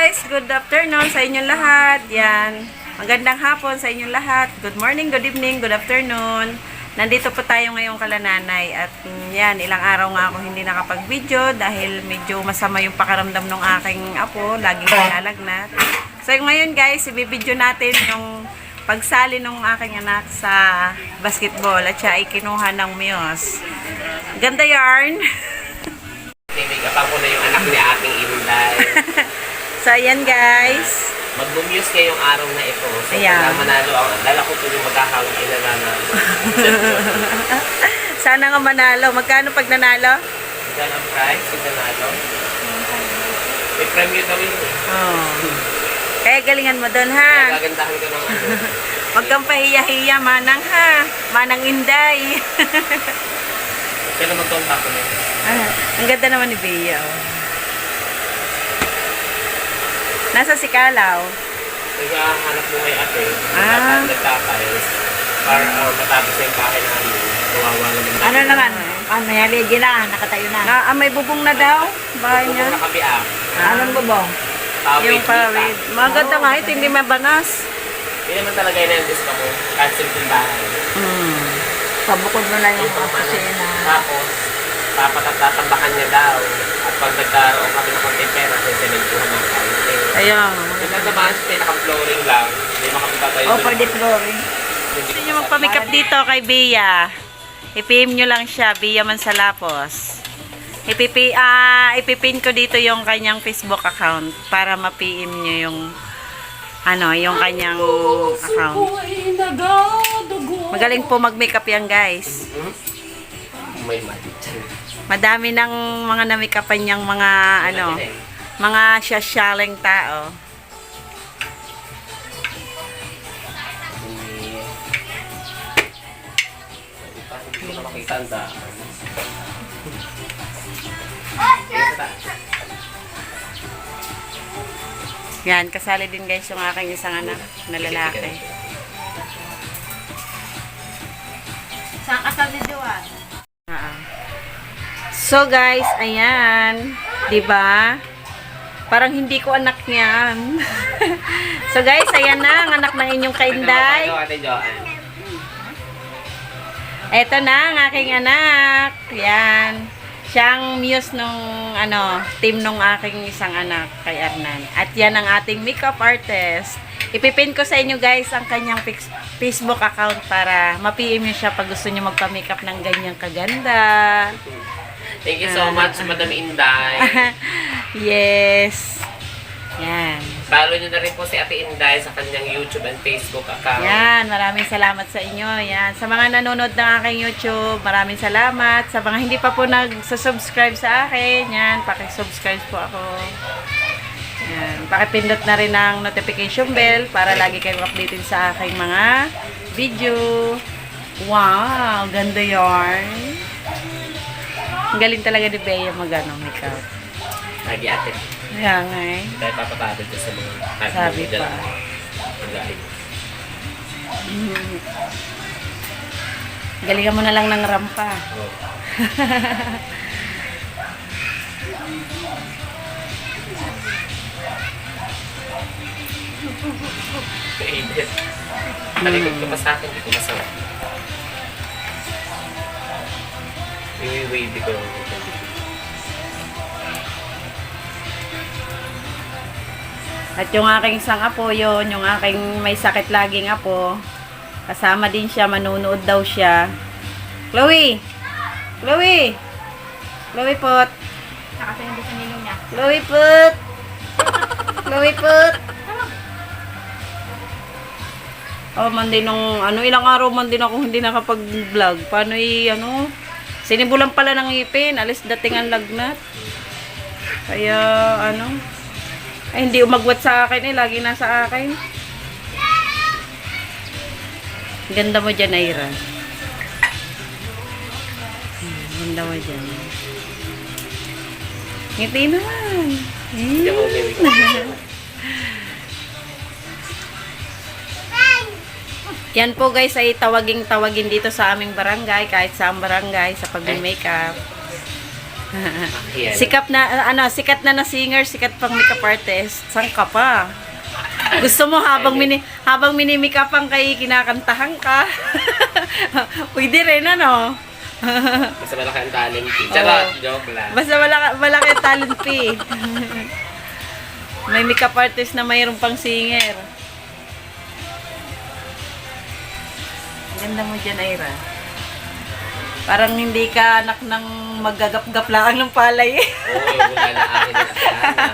guys, good afternoon sa inyong lahat. Yan. Magandang hapon sa inyong lahat. Good morning, good evening, good afternoon. Nandito po tayo ngayong kalananay at yan, ilang araw nga ako hindi nakapag-video dahil medyo masama yung pakaramdam ng aking apo, laging nalalagnat. So ngayon guys, ibibideo natin yung pagsali ng aking anak sa basketball at siya ay kinuha ng Muse. Ganda yarn. Kapag ko na yung anak ni aking Inday. So, ayan guys. Mag-muse ngayong araw na ito. So, ayan. Pag manalo ako, dala ko po yung maghahawang inananalo. Sana nga manalo. Magkano pag nanalo? Diyan ang prize, pag nanalo. May premium daw yun. Oh. Kaya galingan mo doon ha. Kaya gagandahan ko ng ano. Huwag kang pahiya-hiya, manang ha. Manang Inday. Kaya magtonta ko nito. Ang ganda naman ni Bea. Oh. Nasa si Kalaw. Naghahanap mo kay ate. Nagtatay. Para matapos na yung bahay namin. Kawawa naman. Ano naman? Ano yan? Lady na. Nakatayo na. May bubong na daw. Bahay niya. Bubong na kami Anong bubong? Yung pawid. Maganda nga ito. Hindi mabanas. Hindi naman talaga yun ang gusto ko. Kahit simple bahay. Pabukod mo lang yung mga kusina. Tapos, tatambakan niya daw. At pag nagkaroon kami ng konting pera, sisenentuhan ng kaunti. Ayun. Yung naman, naka-flooring lang. Hindi makapagtatayo. O, for the flooring. Gusto nyo magpamikap dito kay Bea. I-PM nyo lang siya. Bea Mansalapos. Ipipin ko dito yung kanyang Facebook account para ma-PM nyo yung yung kanyang account. Magaling po mag-makeup yan guys. May magic. Madami ng mga na-makeupan niyang mga mga syasyaleng tao. Hindi ko makikanta. Yan, kasali din guys yung aking isang anak na lalaki. Saan kasal ni Joan? So guys, ayan, 'di ba? Parang hindi ko anak niyan. So guys, ayan na ang anak ng inyong kainday. Ito na ang aking anak. Yan. Siyang muse nung team nung aking isang anak kay Arnan. At yan ang ating makeup artist. Ipipin ko sa inyo guys ang kanyang Facebook account para ma-PM niyo siya pag gusto niyo magpa-makeup ng ganyang kaganda. Thank you so much, Madam Inday. Yes. Yan. Follow nyo na rin po si Ate Inday sa kanyang YouTube and Facebook account. Yan, maraming salamat sa inyo. Yan. Sa mga nanonood ng aking YouTube, maraming salamat. Sa mga hindi pa po nag-subscribe sa akin, yan, paki-subscribe po ako. Yan. Pakipindot na rin ang notification bell para lagi kayong updated sa aking mga video. Wow, ganda yarn. Ang galing talaga ni Bea makeup. Lagi ate. Kaya nga eh. Dahil papapagod ka sa mga Sabi pa. Galingan mo na lang ng rampa. Oh. Kainit. Talikod ka pa sa akin, hindi ko masarap. Iwi-wavy ko lang. At yung aking isang apo yun, yung aking may sakit laging apo, kasama din siya, manunood daw siya. Chloe! Chloe! Chloe pot! Nakasayin din sa ninong niya. Chloe pot! Chloe pot! Oh, man din nung, ilang araw man din ako hindi nakapag-vlog. Paano sinibulan pala ng ngipin, alis dating ang lagnat. Kaya, ay, hindi umagwat sa akin lagi nasa akin. Ganda mo dyan, Ira. Ganda mo dyan. Ngiti naman. Hindi mo Yan po guys ay tawagin dito sa aming barangay, kahit sa barangay, sa pag-makeup. Yan. Sikat na singer, sikat pang makeup artist. Saan ka pa? Gusto mo habang mini-makeupan kay kinakantahan ka? Pwede rin, ano? Basta malaki ang talent. Charot, joke lang. Basta malaki ang talent fee. May makeup artist na mayroon pang singer. Ganda mo dyan, Ira. Parang hindi ka anak ng maggagap-gap lang ng palay. Oo, wala na akin na sana.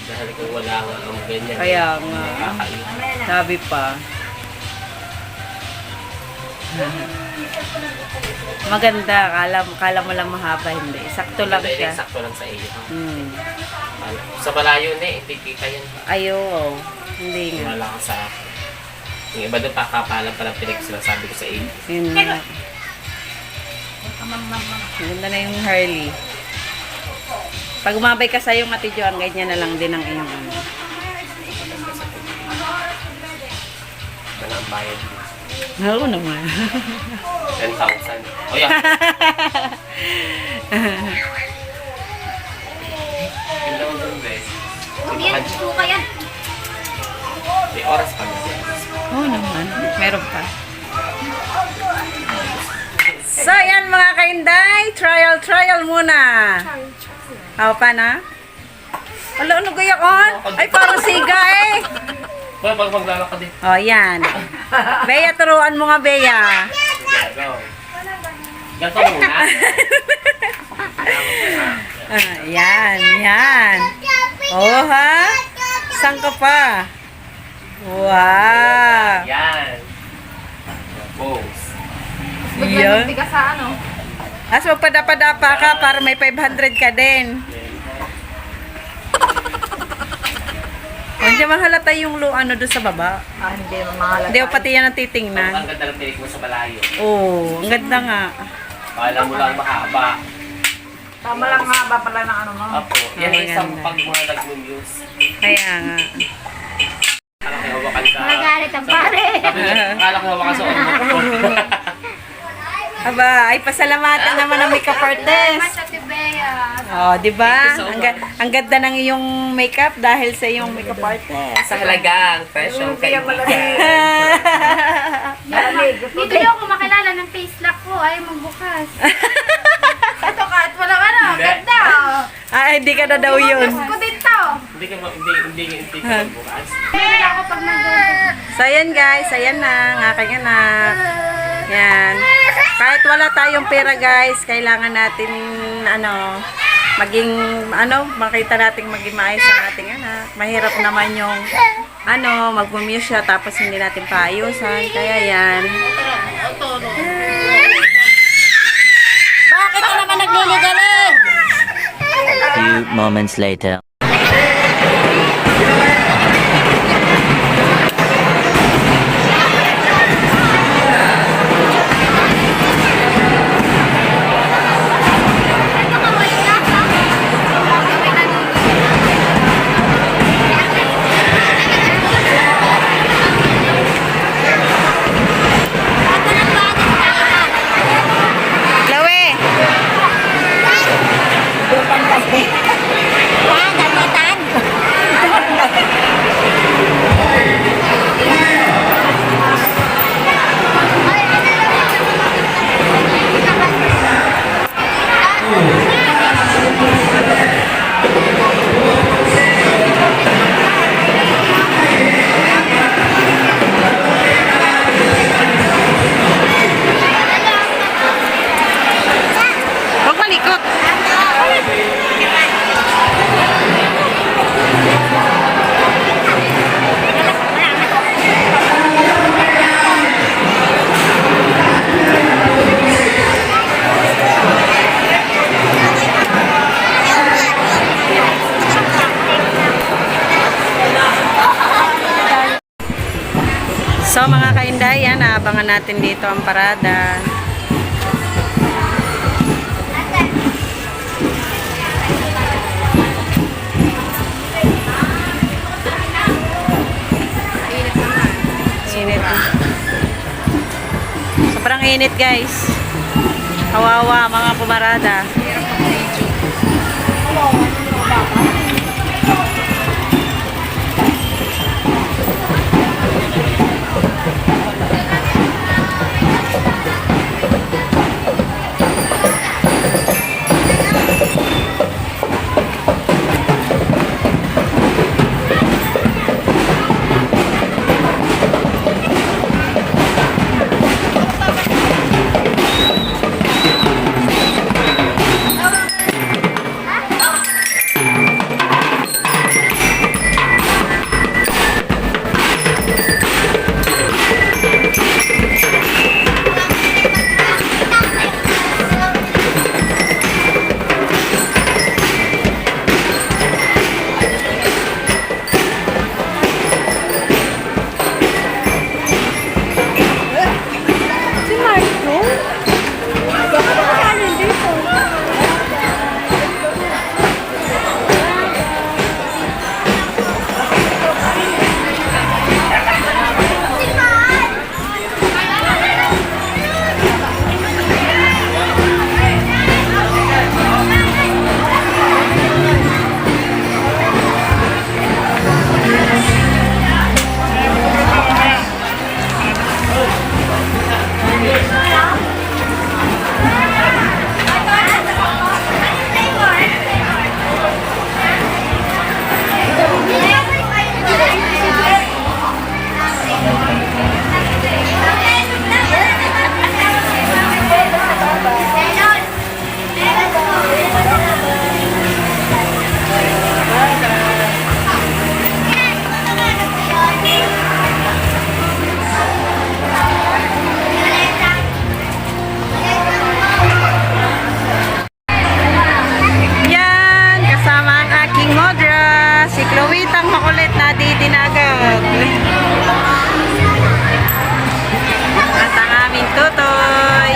Dahil kung wala nga ang ganyan. Kaya nga. Nakakainis. Sabi pa. Maganda. Kala mo lang mahaba. Hindi. Sakto lang Ito siya. yung sakto lang sa iyo. Sa malayo na hindi kita yan. Ayo. Hindi nga. Wala ka sa akin. Yung iba doon pakapalan pa ng pinig sila sabi ko sa iyo. Yun nga. Ganda na yung Harley. Pag umabay ka sa yung Ate Jo, ang ganyan na lang din ang iyong ano. Ano ang bayad? Oo naman. 10,000. O yan. Yun lang doon, guys. May oras pa na. Oo naman. Meron pa. So, yan mga kainday. Trial muna. Ako pa na? Ala, ano gaya on? Ay, parang siga eh. Well, pag maglalakad din. O, yan. Bea, turuan mo nga, Bea. Go. Ganto muna. Yan. Oh, ha? Saan ka pa? Wow. Yan. Pose. Yan. Bigas sa ano? As magpadapa-dapa ka para may 500 ka din. Hindi mahalata yung ano doon sa baba. Hindi mamahalag. Hindi, pati yan ang Ang titingnan. ganda ng pinig mo sa malayo. Oo, ang ganda nga. Kala mo lang mahaba. Tama lang haba pala ng ano mo. Apo. Yan Ay, ay isang ganda. pag mga nag-news. Kaya nga. Kala ko hawakan sa... Nagalit ang pare. Kala ko hawakan sa ormo. Aba, ay pasalamatan naman ang makeup artist. Ate Bea. Oh, di ba? Thank you so Ang ganda ng iyong makeup dahil sa iyong makeup artist. Sa halagang presyong kaibigan. Dito niyo ako makilala ng face lock ko. Ayaw magbukas. Ito ka at walang ano. Hindi. Ganda. Ay, hindi ka na daw yun. Bukas ko dito. Hindi ka magbukas. Bibili ako pag nag- So, ayan guys. Ayan na. Ang aking anak. Yan. Kahit wala tayong pera guys, kailangan natin, makita natin maging maayos ang ating anak. Mahirap naman yung, magmumuse siya tapos hindi natin paayusan. Kaya yan. Bakit ka naman nagliligalig? Few moments later. Chloe! Huwag malikot. So mga kaindayan, abangan natin dito ang parada. Init. Sobrang init guys. Kawawa, mga kumarada. Yan, kasama ang aking modra, si Chloetang makulit na didinagag. At ang aming tutoy.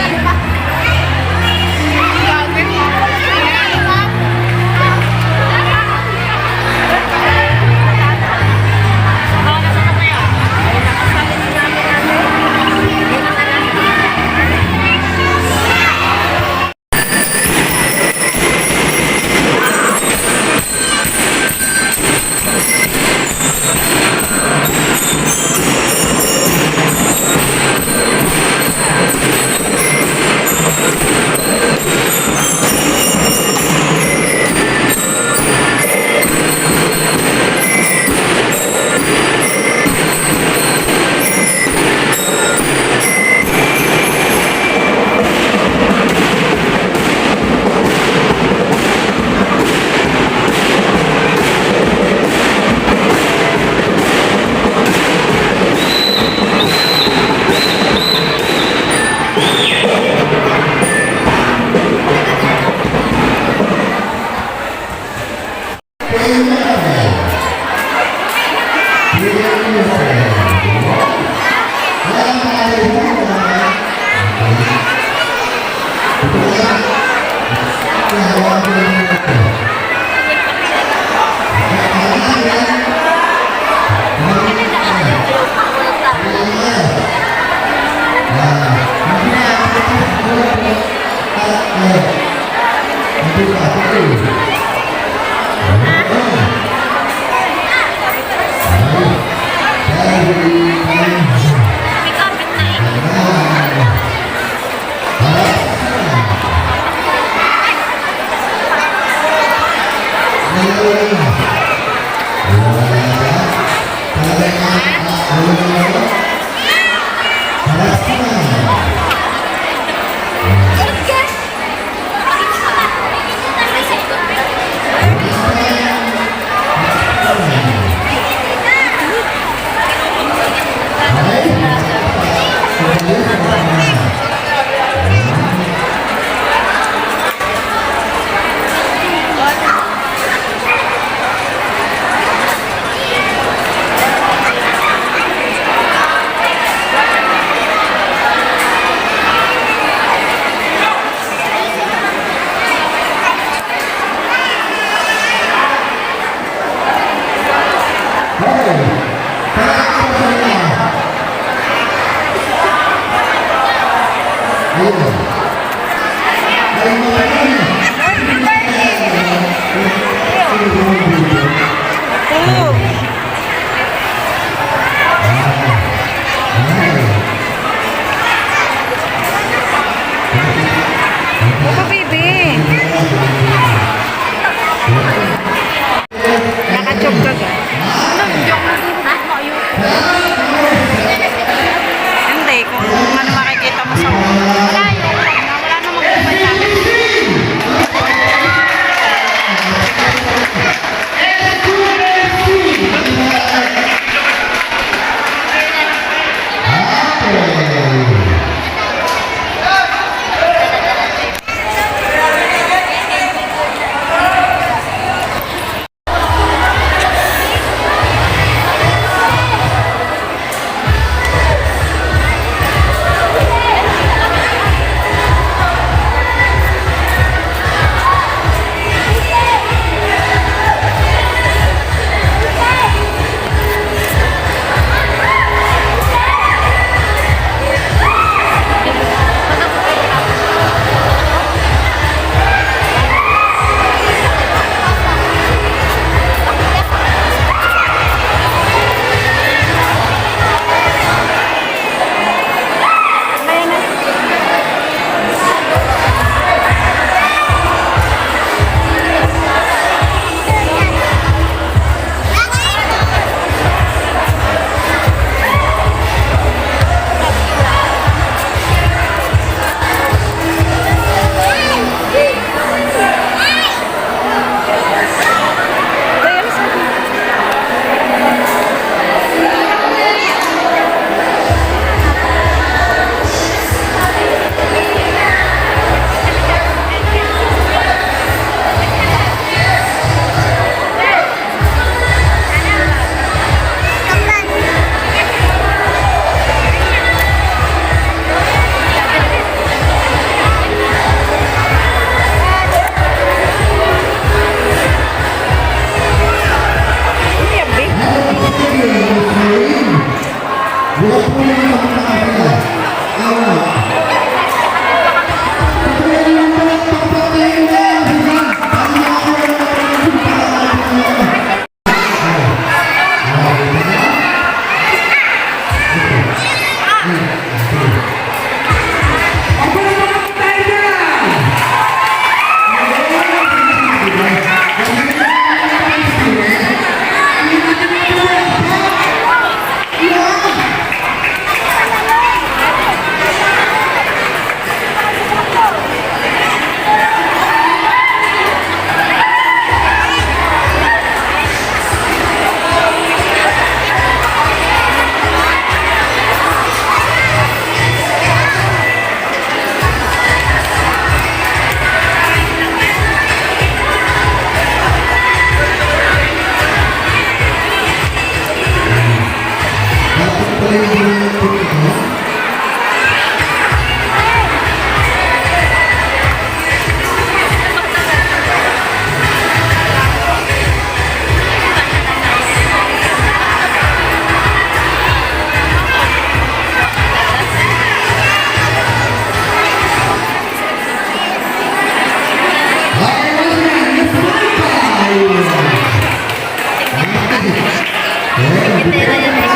Pipitera yan eh.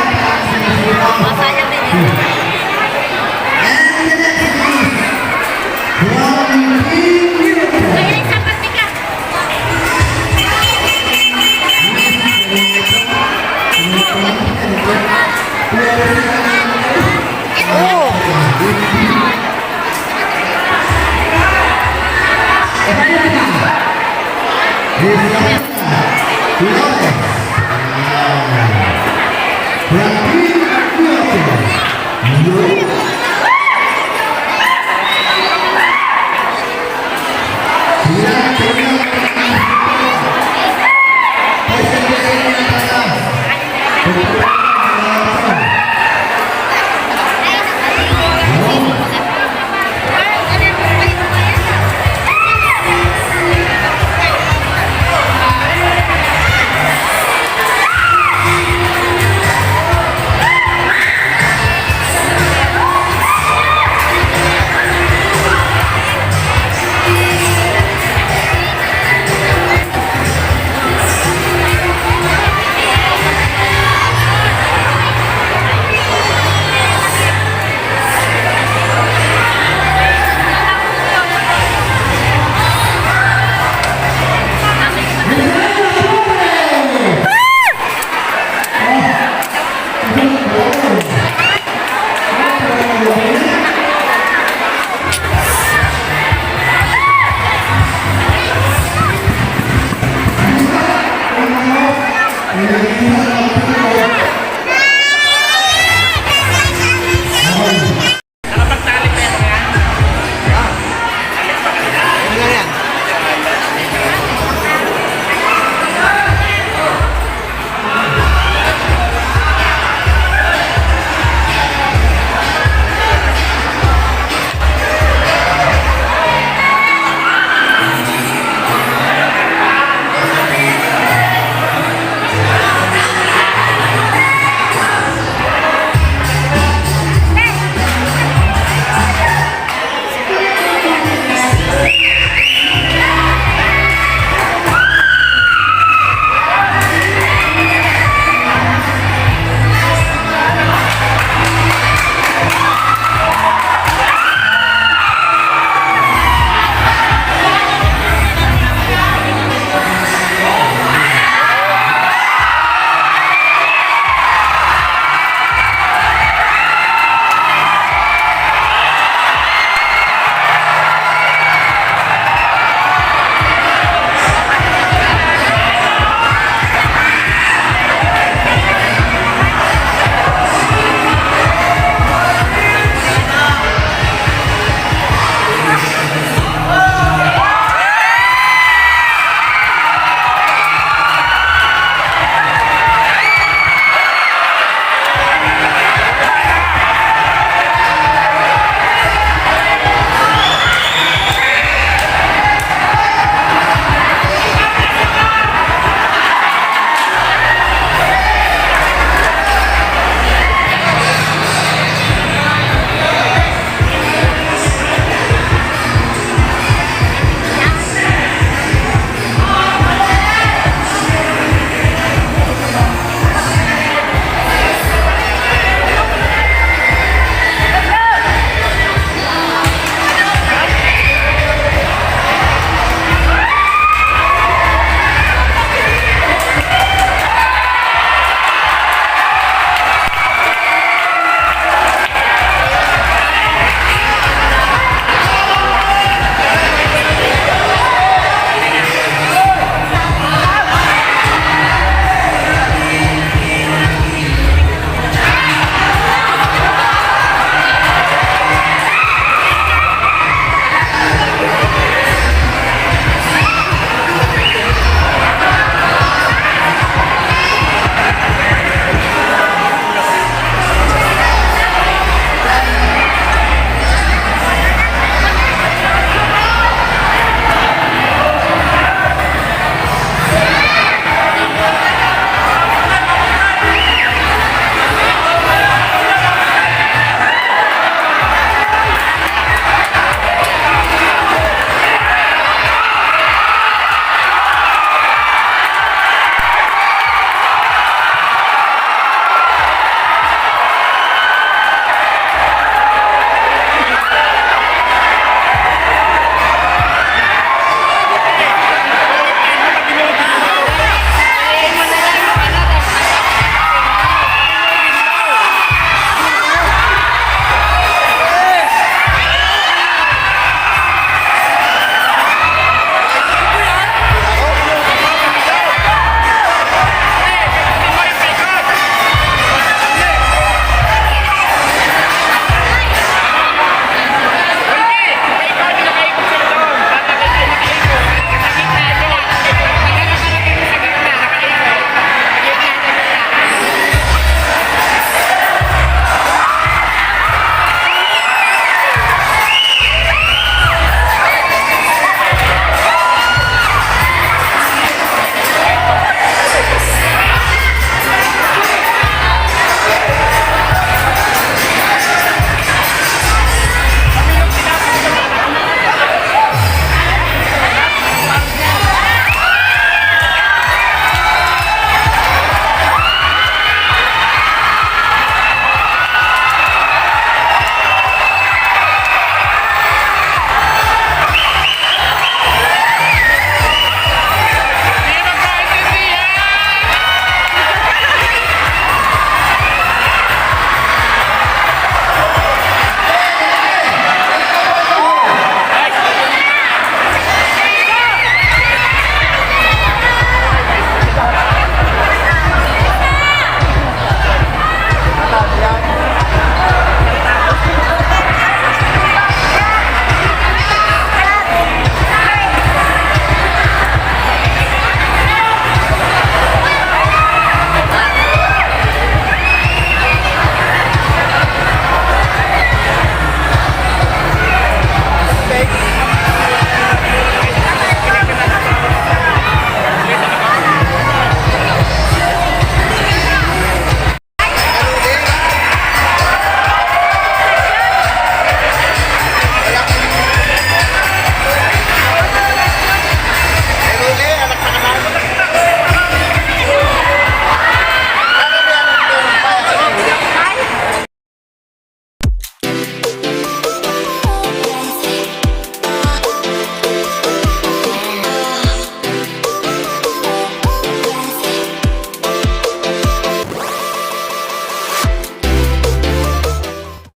Masaya din yun. Kaya isang patika.